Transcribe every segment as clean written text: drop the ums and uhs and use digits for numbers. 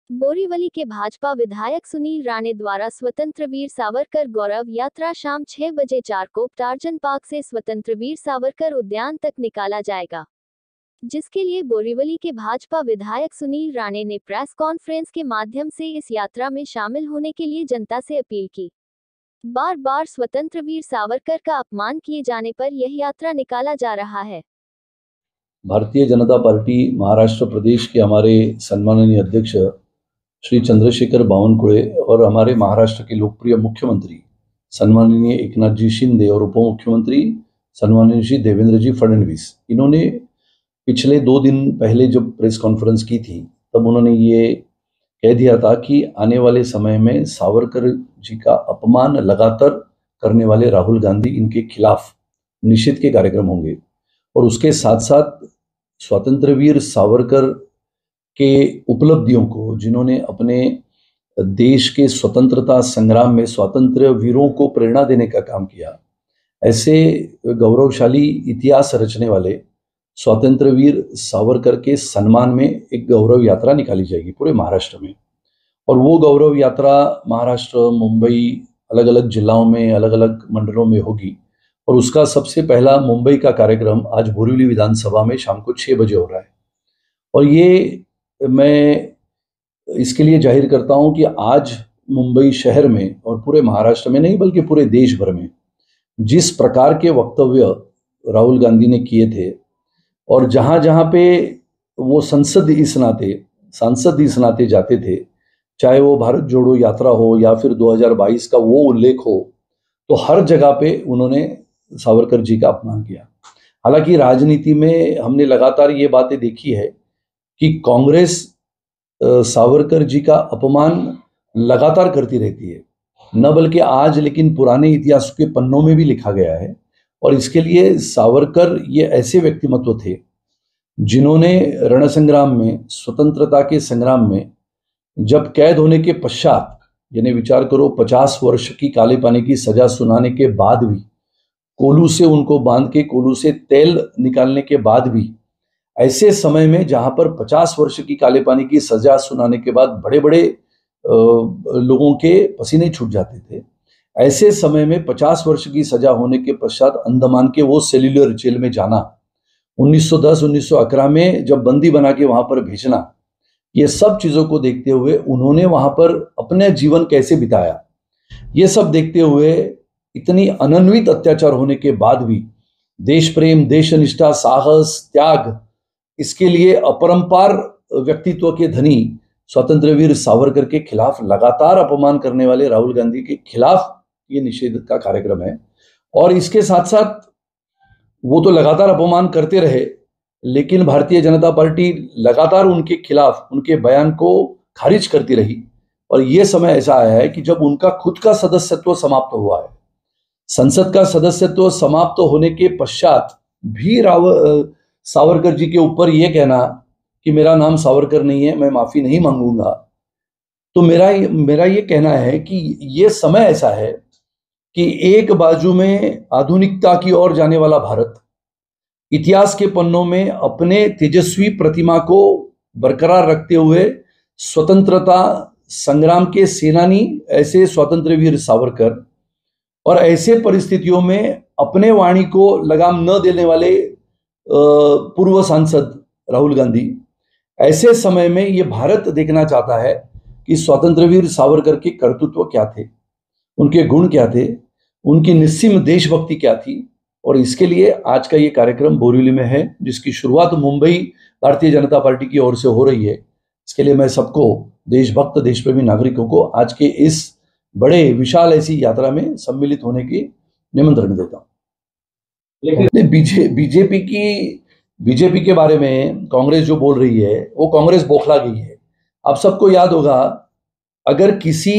बोरीवली के भाजपा विधायक सुनील राणे द्वारा स्वतंत्रवीर सावरकर गौरव यात्रा शाम 6 बजे चारकोप टार्जन पार्क से स्वतंत्रवीर सावरकर उद्यान तक निकाला जाएगा, जिसके लिए बोरीवली के भाजपा विधायक सुनील राणे ने प्रेस कॉन्फ्रेंस के माध्यम से इस यात्रा में शामिल होने के लिए जनता से अपील की। बार बार स्वतंत्रवीर सावरकर का अपमान किए जाने पर यह यात्रा निकाला जा रहा है। भारतीय जनता पार्टी महाराष्ट्र प्रदेश के हमारे सम्माननीय अध्यक्ष श्री चंद्रशेखर बावनकुळे और हमारे महाराष्ट्र के लोकप्रिय मुख्यमंत्री सम्माननीय एकनाथ जी शिंदे और उप मुख्यमंत्री सम्माननीय श्री देवेंद्र जी फडणवीस, इन्होंने पिछले 2 दिन पहले जब प्रेस कॉन्फ्रेंस की थी तब उन्होंने ये कह दिया था कि आने वाले समय में सावरकर जी का अपमान लगातार करने वाले राहुल गांधी, इनके खिलाफ निषेध के कार्यक्रम होंगे और उसके साथ साथ स्वतंत्रवीर सावरकर के उपलब्धियों को, जिन्होंने अपने देश के स्वतंत्रता संग्राम में स्वातंत्र्य वीरों को प्रेरणा देने का काम किया, ऐसे गौरवशाली इतिहास रचने वाले स्वतंत्रवीर सावरकर के सम्मान में एक गौरव यात्रा निकाली जाएगी पूरे महाराष्ट्र में। और वो गौरव यात्रा महाराष्ट्र, मुंबई, अलग अलग जिलाओं में, अलग अलग मंडलों में होगी और उसका सबसे पहला मुंबई का कार्यक्रम आज बोरीवली विधानसभा में शाम को 6 बजे हो रहा है। और ये मैं इसके लिए जाहिर करता हूं कि आज मुंबई शहर में और पूरे महाराष्ट्र में नहीं बल्कि पूरे देश भर में जिस प्रकार के वक्तव्य राहुल गांधी ने किए थे और जहां जहां पे वो सांसद इस नाते जाते थे, चाहे वो भारत जोड़ो यात्रा हो या फिर 2022 का वो उल्लेख हो, तो हर जगह पे उन्होंने सावरकर जी का अपमान किया। हालांकि राजनीति में हमने लगातार ये बातें देखी है कि कांग्रेस सावरकर जी का अपमान लगातार करती रहती है, न बल्कि आज लेकिन पुराने इतिहास के पन्नों में भी लिखा गया है। और इसके लिए सावरकर ये ऐसे व्यक्तिमत्व थे जिन्होंने रण संग्राम में, स्वतंत्रता के संग्राम में जब कैद होने के पश्चात, यानी विचार करो 50 वर्ष की काले पानी की सजा सुनाने के बाद भी, कोलू से उनको बांध के कोलू से तेल निकालने के बाद भी, ऐसे समय में जहां पर 50 वर्ष की काले पानी की सजा सुनाने के बाद बड़े बड़े लोगों के पसीने छूट जाते थे, ऐसे समय में 50 वर्ष की सजा होने के पश्चात अंडमान के वो सेल्युलर जेल में जाना, 1910-1911 में जब बंदी बना के वहां पर भेजना, ये सब चीजों को देखते हुए उन्होंने वहां पर अपने जीवन कैसे बिताया, ये सब देखते हुए इतनी अनन्वित अत्याचार होने के बाद भी देश प्रेम, देशनिष्ठा, साहस, त्याग, इसके लिए अपरंपार व्यक्तित्व के धनी स्वतंत्रवीर सावरकर के खिलाफ लगातार अपमान करने वाले राहुल गांधी के खिलाफ ये निषेध का कार्यक्रम है। और इसके साथ साथ वो तो लगातार अपमान करते रहे, लेकिन भारतीय जनता पार्टी लगातार उनके खिलाफ उनके बयान को खारिज करती रही। और ये समय ऐसा आया है कि जब उनका खुद का सदस्यत्व समाप्त हुआ है, संसद का सदस्यत्व समाप्त होने के पश्चात भी सावरकर जी के ऊपर यह कहना कि मेरा नाम सावरकर नहीं है, मैं माफी नहीं मांगूंगा, तो मेरा ये कहना है कि ये समय ऐसा है कि एक बाजू में आधुनिकता की ओर जाने वाला भारत इतिहास के पन्नों में अपने तेजस्वी प्रतिमा को बरकरार रखते हुए स्वतंत्रता संग्राम के सेनानी ऐसे स्वतंत्रवीर सावरकर, और ऐसे परिस्थितियों में अपने वाणी को लगाम न देने वाले पूर्व सांसद राहुल गांधी, ऐसे समय में ये भारत देखना चाहता है कि स्वतंत्रवीर सावरकर के कर्तृत्व क्या थे, उनके गुण क्या थे, उनकी निस्सीम देशभक्ति क्या थी। और इसके लिए आज का ये कार्यक्रम बोरीवली में है, जिसकी शुरुआत मुंबई भारतीय जनता पार्टी की ओर से हो रही है। इसके लिए मैं सबको, देशभक्त देशप्रेमी नागरिकों को आज के इस बड़े विशाल ऐसी यात्रा में सम्मिलित होने की निमंत्रण देता हूं। लेकिन बीजेपी के बारे में कांग्रेस जो बोल रही है वो कांग्रेस बौखला गई है। आप सबको याद होगा, अगर किसी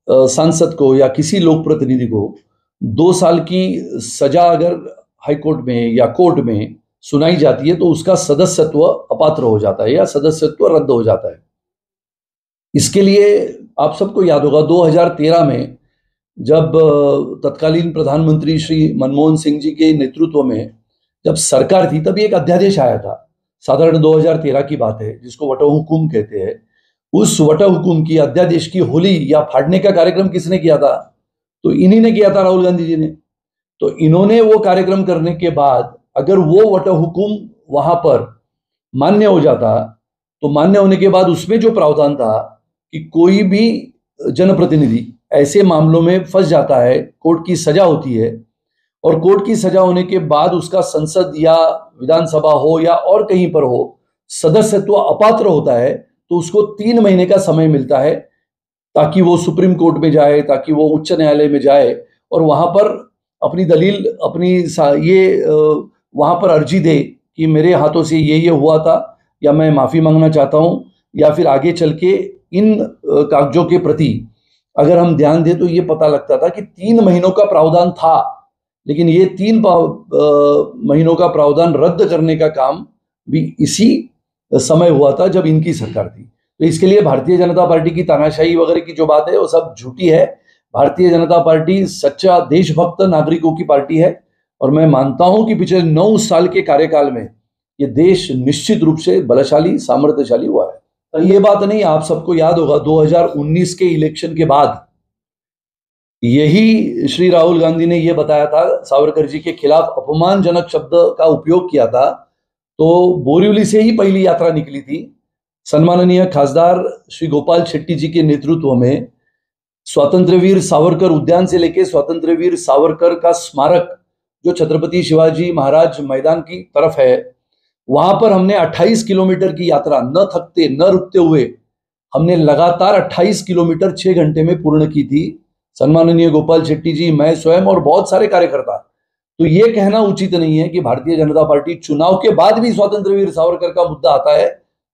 सांसद को या किसी लोक प्रतिनिधि को 2 साल की सजा अगर हाईकोर्ट में या कोर्ट में सुनाई जाती है तो उसका सदस्यत्व अपात्र हो जाता है या सदस्यत्व रद्द हो जाता है। इसके लिए आप सबको याद होगा 2013 में जब तत्कालीन प्रधानमंत्री श्री मनमोहन सिंह जी के नेतृत्व में जब सरकार थी, तभी एक अध्यादेश आया था, साधारण 2013 की बात है, जिसको वटो हुकुम कहते हैं। उस वटा हुकुम की, अध्यादेश की होली या फाड़ने का कार्यक्रम किसने किया था? तो इन्हीं ने किया था, राहुल गांधी जी ने। तो इन्होंने वो कार्यक्रम करने के बाद अगर वो वटा हुकुम वहां पर मान्य हो जाता, तो मान्य होने के बाद उसमें जो प्रावधान था कि कोई भी जनप्रतिनिधि ऐसे मामलों में फंस जाता है, कोर्ट की सजा होती है, और कोर्ट की सजा होने के बाद उसका संसद या विधानसभा हो या और कहीं पर हो सदस्यत्व अपात्र होता है, तो उसको 3 महीने का समय मिलता है ताकि वो सुप्रीम कोर्ट में जाए, ताकि वो उच्च न्यायालय में जाए और वहां पर अपनी दलील, अपनी वहां पर अर्जी दे कि मेरे हाथों से ये हुआ था, या मैं माफी मांगना चाहता हूं, या फिर आगे चल के इन कागजों के प्रति अगर हम ध्यान दें तो ये पता लगता था कि 3 महीनों का प्रावधान था, लेकिन ये 3 महीनों का प्रावधान रद्द करने का काम भी इसी समय हुआ था जब इनकी सरकार थी। तो इसके लिए भारतीय जनता पार्टी की तानाशाही वगैरह की जो बात है वो सब झूठी है। भारतीय जनता पार्टी सच्चा देशभक्त नागरिकों की पार्टी है, और मैं मानता हूं कि पिछले 9 साल के कार्यकाल में ये देश निश्चित रूप से बलशाली, सामर्थ्यशाली हुआ है। तो ये बात नहीं, आप सबको याद होगा 2019 के इलेक्शन के बाद यही श्री राहुल गांधी ने यह बताया था, सावरकर जी के खिलाफ अपमानजनक शब्द का उपयोग किया था। तो बोरीवली से ही पहली यात्रा निकली थी। सम्माननीय खासदार श्री गोपाल शेट्टी जी के नेतृत्व में स्वातंत्र्यवीर सावरकर उद्यान से लेके स्वातंत्र्यवीर सावरकर का स्मारक जो छत्रपति शिवाजी महाराज मैदान की तरफ है, वहां पर हमने 28 किलोमीटर की यात्रा न थकते न रुकते हुए हमने लगातार 28 किलोमीटर 6 घंटे में पूर्ण की थी। सम्माननीय गोपाल शेट्टी जी, मैं स्वयं और बहुत सारे कार्यकर्ता। तो ये कहना उचित नहीं है कि भारतीय जनता पार्टी चुनाव के बाद भी स्वातंत्र्यवीर सावरकर का मुद्दा आता है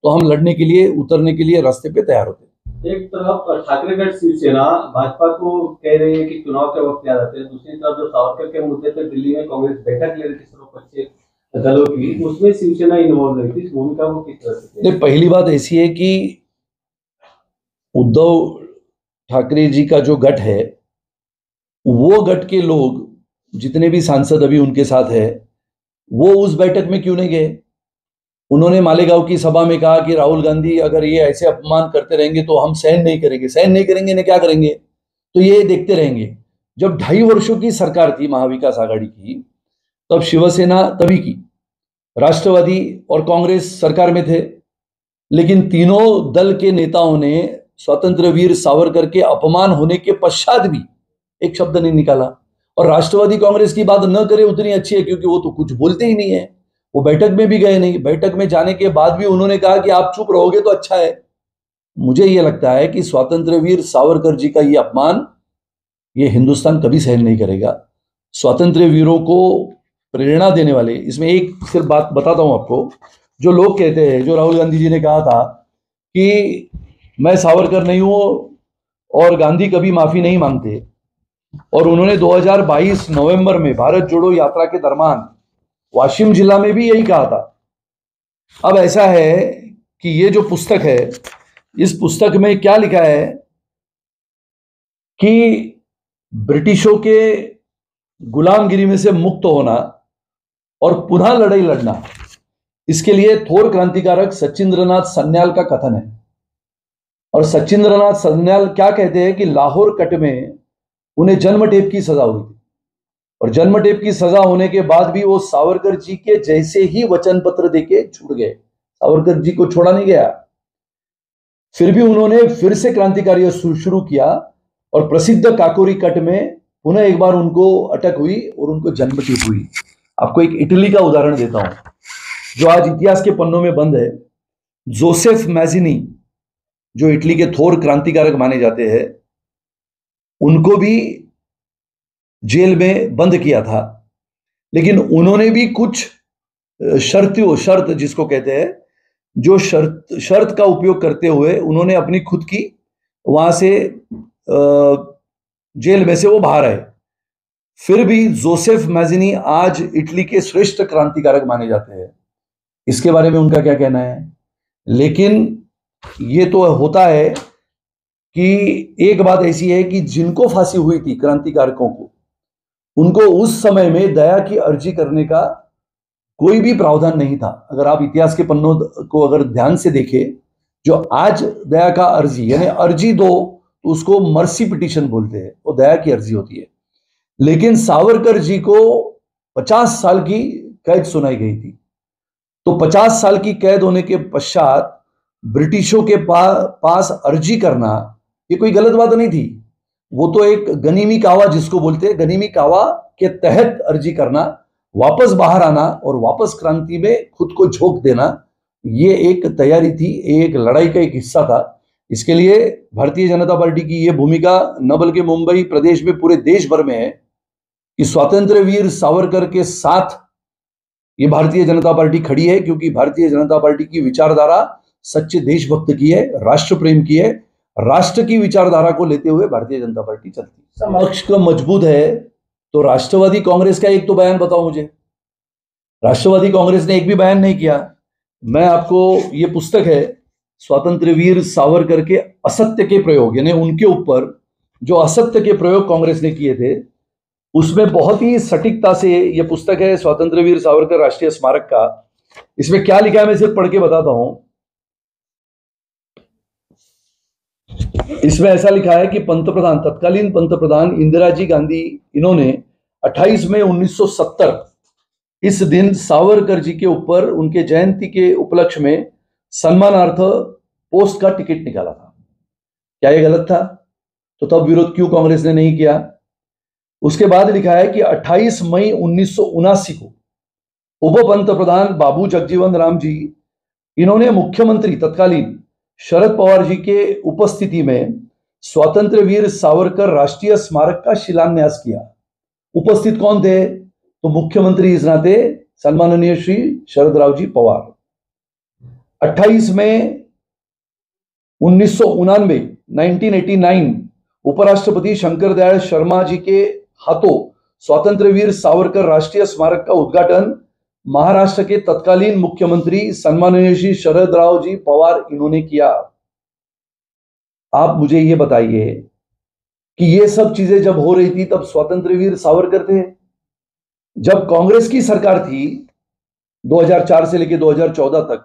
तो हम लड़ने के लिए, उतरने के लिए रास्ते पे तैयार होते हैं। एक तरफ ठाकरेगढ़ शिवसेना भाजपा को कह रही है कि चुनाव के वक्त याद आते हैं, दूसरी तरफ जो सावरकर के मुद्दे पर दिल्ली में कांग्रेस बैठक ले रही थी सर्वपक्षीय दलों की, उसमें शिवसेना इन्वॉल्व रही थी, इस भूमिका को किस तरह से? पहली बात ऐसी है कि उद्धव ठाकरे जी का जो गठ है, वो गठ के लोग जितने भी सांसद अभी उनके साथ है, वो उस बैठक में क्यों नहीं गए? उन्होंने मालेगांव की सभा में कहा कि राहुल गांधी अगर ये ऐसे अपमान करते रहेंगे तो हम सहन नहीं करेंगे। सहन नहीं करेंगे ने क्या करेंगे? तो ये देखते रहेंगे। जब 2.5 वर्षों की सरकार थी महाविकास आघाड़ी की, तब शिवसेना तभी की, राष्ट्रवादी और कांग्रेस सरकार में थे, लेकिन तीनों दल के नेताओं ने स्वतंत्रवीर सावरकर के अपमान होने के पश्चात भी एक शब्द नहीं निकाला। और राष्ट्रवादी कांग्रेस की बात न करे उतनी अच्छी है, क्योंकि वो तो कुछ बोलते ही नहीं है। वो बैठक में भी गए नहीं, बैठक में जाने के बाद भी उन्होंने कहा कि आप चुप रहोगे तो अच्छा है। मुझे ये लगता है कि स्वतंत्रवीर सावरकर जी का ये अपमान ये हिंदुस्तान कभी सहन नहीं करेगा। स्वातंत्र्य वीरों को प्रेरणा देने वाले, इसमें एक सिर्फ बात बताता हूं आपको, जो लोग कहते हैं, जो राहुल गांधी जी ने कहा था कि मैं सावरकर नहीं हूं और गांधी कभी माफी नहीं मांगते, और उन्होंने 2022 नवंबर में भारत जोड़ो यात्रा के दरमियान वाशिम जिला में भी यही कहा था। अब ऐसा है कि ये जो पुस्तक है, इस पुस्तक में क्या लिखा है कि ब्रिटिशों के गुलामगिरी में से मुक्त होना और पुनः लड़ाई लड़ना, इसके लिए थोर क्रांतिकारक सचिंद्रनाथ सन्याल का कथन है। और सचिंद्रनाथ सन्याल क्या कहते हैं कि लाहौर कट में उन्हें जन्म टेप की सजा हुई थी, और जन्म टेप की सजा होने के बाद भी वो सावरकर जी के जैसे ही वचन पत्र देके छूट गए। सावरकर जी को छोड़ा नहीं गया। फिर भी उन्होंने फिर से क्रांतिकार्य शुरू किया, और प्रसिद्ध काकोरी कट में पुनः एक बार उनको अटक हुई और उनको जन्म टेप हुई। आपको एक इटली का उदाहरण देता हूं, जो आज इतिहास के पन्नों में बंद है। जोसेफ मैजिनी, जो इटली के थोर क्रांतिकारक माने जाते हैं, उनको भी जेल में बंद किया था, लेकिन उन्होंने भी कुछ शर्त जिसको कहते हैं, जो शर्त का उपयोग करते हुए उन्होंने अपनी खुद की वहां से जेल में से वो बाहर आए। फिर भी जोसेफ मैजिनी आज इटली के श्रेष्ठ क्रांतिकारक माने जाते हैं। इसके बारे में उनका क्या कहना है? लेकिन ये तो होता है कि एक बात ऐसी है कि जिनको फांसी हुई थी क्रांतिकारकों को, उनको उस समय में दया की अर्जी करने का कोई भी प्रावधान नहीं था। अगर आप इतिहास के पन्नों को अगर ध्यान से देखें जो आज दया का अर्जी यानी अर्जी दो तो उसको मर्सी पिटीशन बोलते हैं, वो दया की अर्जी होती है। लेकिन सावरकर जी को 50 साल की कैद सुनाई गई थी। तो 50 साल की कैद होने के पश्चात ब्रिटिशों के पास अर्जी करना ये कोई गलत बात नहीं थी। वो तो एक गनीमी कावा जिसको बोलते हैं, गनीमी कावा के तहत अर्जी करना, वापस बाहर आना और वापस क्रांति में खुद को झोंक देना, ये एक तैयारी थी, एक लड़ाई का एक हिस्सा था। इसके लिए भारतीय जनता पार्टी की ये भूमिका न बल्कि मुंबई प्रदेश में पूरे देश भर में है कि स्वतंत्र वीर सावरकर के साथ ये भारतीय जनता पार्टी खड़ी है, क्योंकि भारतीय जनता पार्टी की विचारधारा सच्चे देशभक्त की है, राष्ट्र प्रेम की है, राष्ट्र की विचारधारा को लेते हुए भारतीय जनता पार्टी चलती है। समक्ष का मजबूत है तो राष्ट्रवादी कांग्रेस का एक तो बयान बताओ मुझे। राष्ट्रवादी कांग्रेस ने एक भी बयान नहीं किया। मैं आपको, ये पुस्तक है स्वतंत्र वीर सावरकर के असत्य के प्रयोग, यानी उनके ऊपर जो असत्य के प्रयोग कांग्रेस ने किए थे, उसमें बहुत ही सटीकता से ये पुस्तक है स्वतंत्र वीर सावरकर राष्ट्रीय स्मारक का। इसमें क्या लिखा है मैं सिर्फ पढ़ के बताता हूं। इसमें ऐसा लिखा है कि पंतप्रधान, तत्कालीन पंतप्रधान इंदिरा जी गांधी, इन्होंने 28 मई 1970 इस दिन सावरकर जी के ऊपर उनके जयंती के उपलक्ष्य में सम्मानार्थ पोस्ट का टिकट निकाला था। क्या यह गलत था? तो तब विरोध क्यों कांग्रेस ने नहीं किया? उसके बाद लिखा है कि 28 मई 1979 को उप पंतप्रधान बाबू जगजीवन राम जी, इन्होंने मुख्यमंत्री तत्कालीन शरद पवार जी के उपस्थिति में स्वतंत्र वीर सावरकर राष्ट्रीय स्मारक का शिलान्यास किया। उपस्थित कौन थे? तो मुख्यमंत्री इस नाते सम्माननीय श्री शरद राव जी पवार। 28 मई 1989 1989 उपराष्ट्रपति शंकर दयाल शर्मा जी के हाथों स्वतंत्र वीर सावरकर राष्ट्रीय स्मारक का उद्घाटन महाराष्ट्र के तत्कालीन मुख्यमंत्री सम्माननीय श्री शरद राव जी पवार इन्होंने किया। आप मुझे ये बताइए कि ये सब चीजें जब हो रही थी तब स्वतंत्र वीर सावरकर थे। जब कांग्रेस की सरकार थी 2004 से लेकर 2014 तक,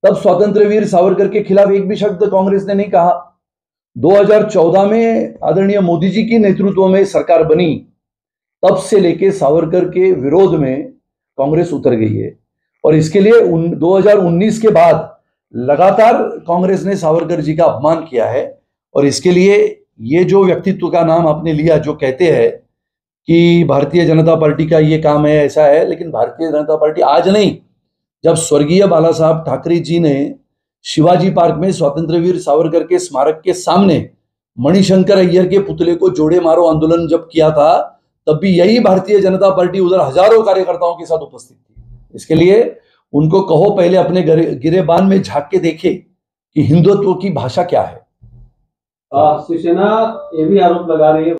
तब स्वतंत्र वीर सावरकर के खिलाफ एक भी शब्द कांग्रेस ने नहीं कहा। 2014 में आदरणीय मोदी जी की नेतृत्व में सरकार बनी, तब से लेके सावरकर के विरोध में कांग्रेस उतर गई है। और इसके लिए 2019 के बाद लगातार कांग्रेस ने सावरकर जी का अपमान किया है। और इसके लिए ये जो व्यक्तित्व का नाम आपने लिया, जो कहते हैं कि भारतीय जनता पार्टी का ये काम है, ऐसा है, लेकिन भारतीय जनता पार्टी आज नहीं, जब स्वर्गीय बाला साहब ठाकरे जी ने शिवाजी पार्क में स्वतंत्र वीर सावरकर के स्मारक के सामने मणिशंकर अय्यर के पुतले को जोड़े मारो आंदोलन जब किया था, तब भी यही भारतीय जनता पार्टी उधर हजारों कार्यकर्ताओं के साथ उपस्थित थी। इसके लिए उनको कहो पहले अपने गिरेबान में झांक के देखे कि हिंदुत्व की भाषा क्या है। शिवसेना ये भी आरोप लगा रही है